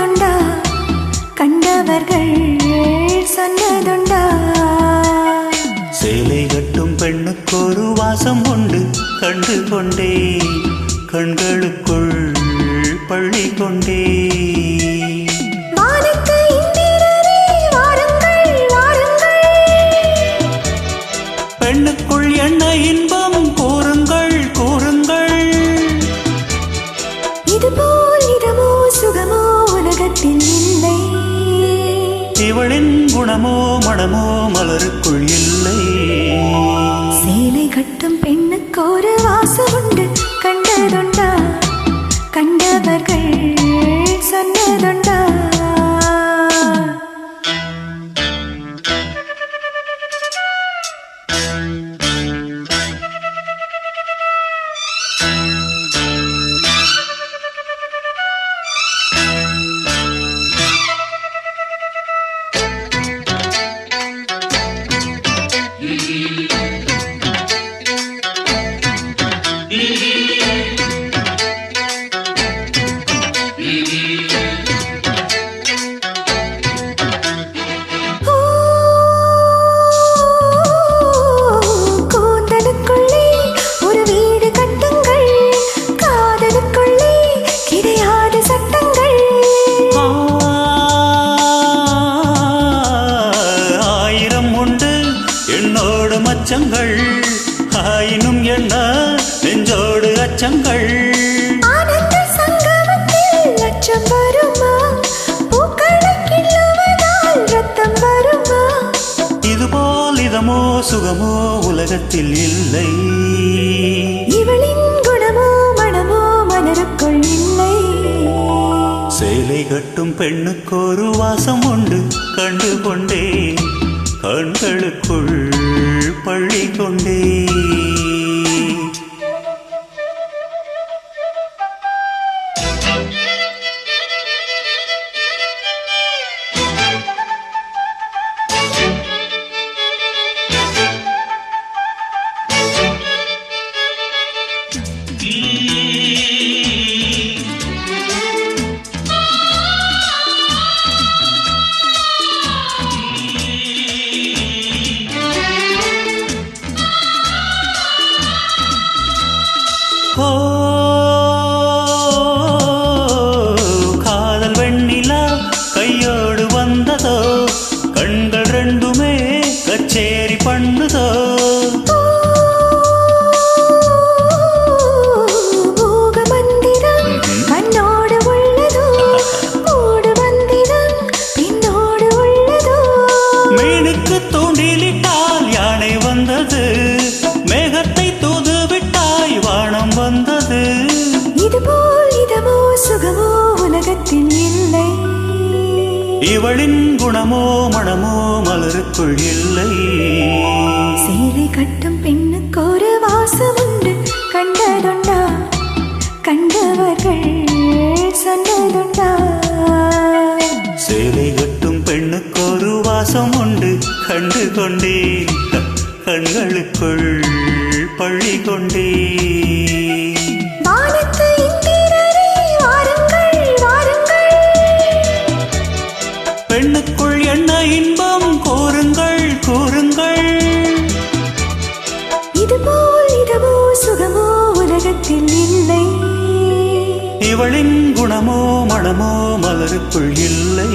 கண்டதுண்டா கண்டவர்கள் சொன்னதுண்டா சேலை கட்டும் பெண்ணுக்கு ஒரு வாசம் உண்டு கண்டு கொண்டே கண்களுக்குள் பள்ளி கொண்டே பெண்ணுக்குள் என்ன இன்பம் கூறுங்கள் கூறுங்கள் இதுபோல் இதமோ சுகமோ உலகத்தில் இல்லை இவளின் குணமோ மனமோ மலருக்குள் இல்லை சேலை கட்டும் பெண்ணுக்கு ஒரு வாசம் உண்டு கண்டதுண்டா கண்டவர்கள் சொன்னதுண்டா என்னோடு மச்சங்கள் ஆயினும் என்ன நெஞ்சோடு அச்சங்கள் ஆனந்த சங்கமத்தில் லட்சம் வருமா பூக்களை கிள்ளுவதால் ரத்தம் வருமா இதுபோல் இதமோ சுகமோ உலகத்தில் இல்லை இவளின் குணமோ மனமோ மலருக்குள் இல்லை சேலை கட்டும் பெண்ணுக்கு ஒரு வாசம் உண்டு கண்டு கொண்டே கண்களுக்குள் பள்ளி கொண்டே காதல் வெண்ணிலா கையோடு வந்ததோ கண்கள் ரெண்டுமே கச்சேரி பண்ணுதோ கண்ணோடு உள்ளதோ மூடு மந்திரம் பின்னோடு உள்ளதோ மீனுக்கு தூண்டிலிட்டால் யானை வந்தது மேகத்தை தூது விட்டாய் வானம் வந்தது இதுபோல் இதமோ சுகமோ உலகத்தில் இல்லை இவளின் குணமோ மனமோ மலருக்குள் இல்லை சேலை கட்டும் பெண்ணுக்கு ஒரு வாசம் உண்டு கண்டதுண்டா கண்டவர்கள் சொன்னதுண்டா சேலை கட்டும் பெண்ணுக்கு ஒரு வாசம் உண்டு கண்டு கொண்டே கண்களுக்குள் பள்ளி கொண்டே வானத்து இந்திரரே வாருங்கள் வாருங்கள் பெண்ணுக்குள் என்ன இன்பம் கூறுங்கள் கூறுங்கள் இதுபோல் இதமோ சுகமோ உலகத்தில் இல்லை இவளின் குணமோ மனமோ மலருக்குள் இல்லை